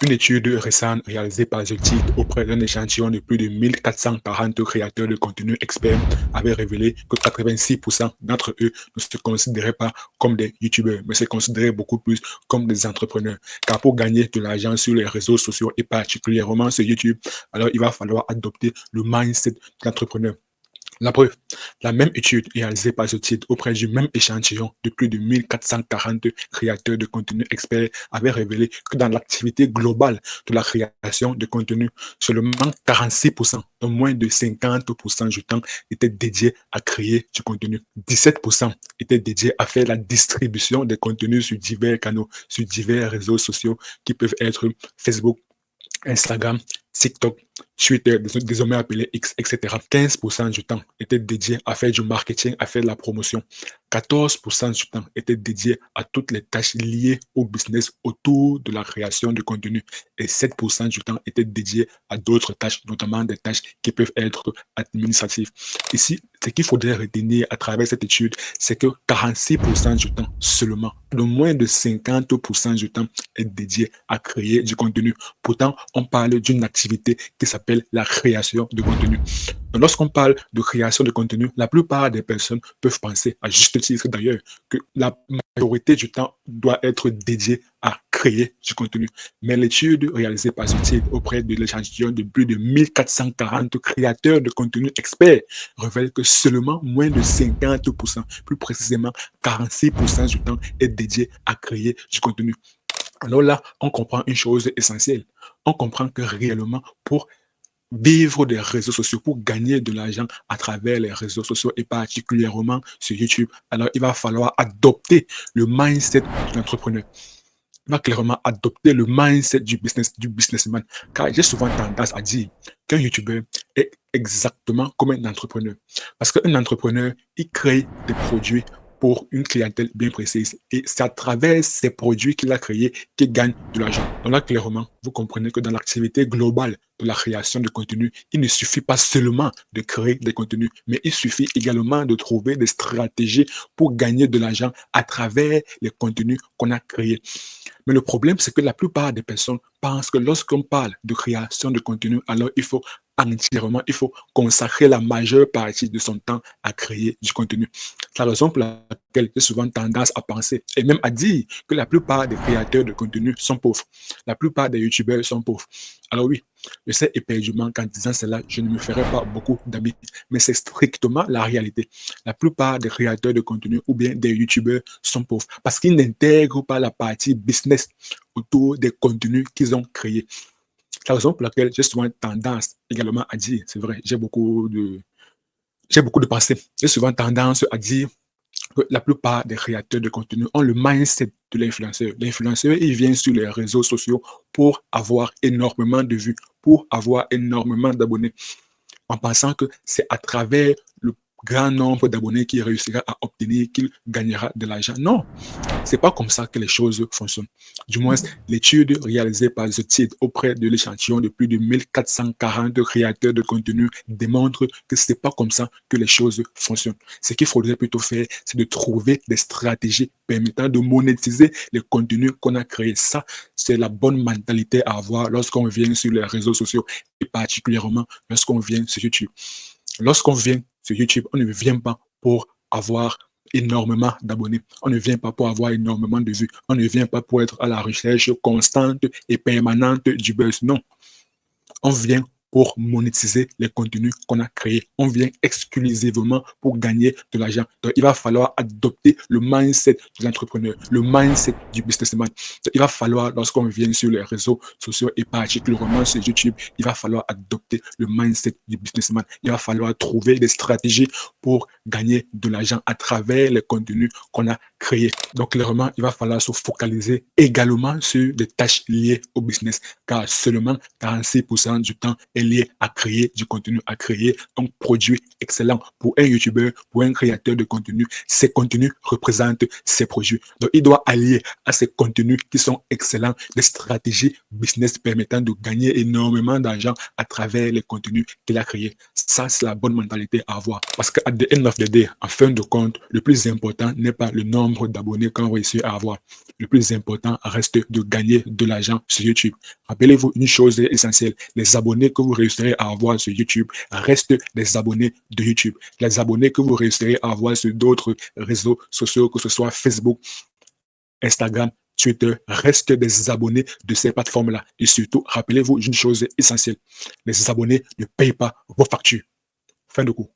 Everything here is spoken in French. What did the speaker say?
Une étude récente réalisée par The TID auprès d'un échantillon de plus de 1440 créateurs de contenu experts avait révélé que 86% d'entre eux ne se considéraient pas comme des youtubeurs, mais se considéraient beaucoup plus comme des entrepreneurs. Car pour gagner de l'argent sur les réseaux sociaux et particulièrement sur YouTube, alors il va falloir adopter le mindset de l'entrepreneur. La preuve, la même étude réalisée par ce titre auprès du même échantillon de plus de 1440 créateurs de contenu experts avait révélé que dans l'activité globale de la création de contenu, seulement 46%, donc moins de 50% du temps, était dédié à créer du contenu. 17% était dédié à faire la distribution des contenus sur divers canaux, sur divers réseaux sociaux qui peuvent être Facebook, Instagram, TikTok, Twitter, désormais appelé X, etc. 15% du temps était dédié à faire du marketing, à faire de la promotion. 14% du temps était dédié à toutes les tâches liées au business autour de la création de contenu. Et 7% du temps était dédié à d'autres tâches, notamment des tâches qui peuvent être administratives. Ici, ce qu'il faudrait retenir à travers cette étude, c'est que 46% du temps seulement, de moins de 50% du temps est dédié à créer du contenu. Pourtant, on parle d'une activité qui s'appelle la création de contenu. Donc, lorsqu'on parle de création de contenu, la plupart des personnes peuvent penser, à juste titre d'ailleurs, que la majorité du temps doit être dédiée à créer du contenu. Mais l'étude réalisée par ce titre auprès de l'échantillon de plus de 1440 créateurs de contenu experts révèle que seulement moins de 50%, plus précisément 46% du temps est dédié à créer du contenu. Alors là, on comprend une chose essentielle. On comprend que réellement, pour vivre des réseaux sociaux, pour gagner de l'argent à travers les réseaux sociaux et particulièrement sur YouTube, alors il va falloir adopter le mindset de l'entrepreneur. Il va clairement adopter le mindset du businessman. Car j'ai souvent tendance à dire qu'un YouTuber est exactement comme un entrepreneur. Parce qu'un entrepreneur, il crée des produits pour une clientèle bien précise. Et c'est à travers ces produits qu'il a créés qu'il gagne de l'argent. Donc là, clairement, vous comprenez que dans l'activité globale de la création de contenu, il ne suffit pas seulement de créer des contenus, mais il suffit également de trouver des stratégies pour gagner de l'argent à travers les contenus qu'on a créés. Mais le problème, c'est que la plupart des personnes pensent que lorsqu'on parle de création de contenu, alors il faut consacrer la majeure partie de son temps à créer du contenu. C'est la raison pour laquelle j'ai souvent tendance à penser et même à dire que la plupart des créateurs de contenu sont pauvres. La plupart des youtubeurs sont pauvres. Alors oui, je sais éperdument qu'en disant cela, je ne me ferai pas beaucoup d'amis, mais c'est strictement la réalité. La plupart des créateurs de contenu ou bien des youtubeurs sont pauvres parce qu'ils n'intègrent pas la partie business autour des contenus qu'ils ont créés. C'est la raison pour laquelle j'ai souvent tendance également à dire, c'est vrai, j'ai beaucoup de pensées. J'ai souvent tendance à dire que la plupart des créateurs de contenu ont le mindset de l'influenceur. L'influenceur, il vient sur les réseaux sociaux pour avoir énormément de vues, pour avoir énormément d'abonnés, en pensant que c'est à travers le grand nombre d'abonnés qu'il réussira à obtenir qu'il gagnera de l'argent. Non, c'est pas comme ça que les choses fonctionnent. Du moins, l'étude réalisée par The TID auprès de l'échantillon de plus de 1440 créateurs de contenu démontre que c'est pas comme ça que les choses fonctionnent. Ce qu'il faudrait plutôt faire, c'est de trouver des stratégies permettant de monétiser les contenus qu'on a créés. Ça, c'est la bonne mentalité à avoir lorsqu'on vient sur les réseaux sociaux et particulièrement lorsqu'on vient sur YouTube. Lorsqu'on vient sur YouTube, on ne vient pas pour avoir énormément d'abonnés. On ne vient pas pour avoir énormément de vues. On ne vient pas pour être à la recherche constante et permanente du buzz. Non. On vient pour monétiser les contenus qu'on a créés. On vient exclusivement pour gagner de l'argent. Donc, il va falloir adopter le mindset de l'entrepreneur, le mindset du businessman. Donc, il va falloir, lorsqu'on vient sur les réseaux sociaux et particulièrement sur YouTube, il va falloir adopter le mindset du businessman. Il va falloir trouver des stratégies pour gagner de l'argent à travers les contenus qu'on a créés. Donc, clairement, il va falloir se focaliser également sur des tâches liées au business, car seulement 46% du temps est lié à créer du contenu, à créer un produit excellent. Pour un YouTuber, pour un créateur de contenu, ces contenus représentent ses produits. Donc, il doit allier à ces contenus qui sont excellents des stratégies business permettant de gagner énormément d'argent à travers les contenus qu'il a créés. Ça, c'est la bonne mentalité à avoir. Parce qu'à the end of the day, en fin de compte, le plus important n'est pas le nombre nombre d'abonnés qu'on réussit à avoir. Le plus important reste de gagner de l'argent sur YouTube. Rappelez-vous une chose essentielle, les abonnés que vous réussirez à avoir sur YouTube restent des abonnés de YouTube. Les abonnés que vous réussirez à avoir sur d'autres réseaux sociaux, que ce soit Facebook, Instagram, Twitter, restent des abonnés de ces plateformes-là. Et surtout, rappelez-vous une chose essentielle, les abonnés ne payent pas vos factures. Fin de coup.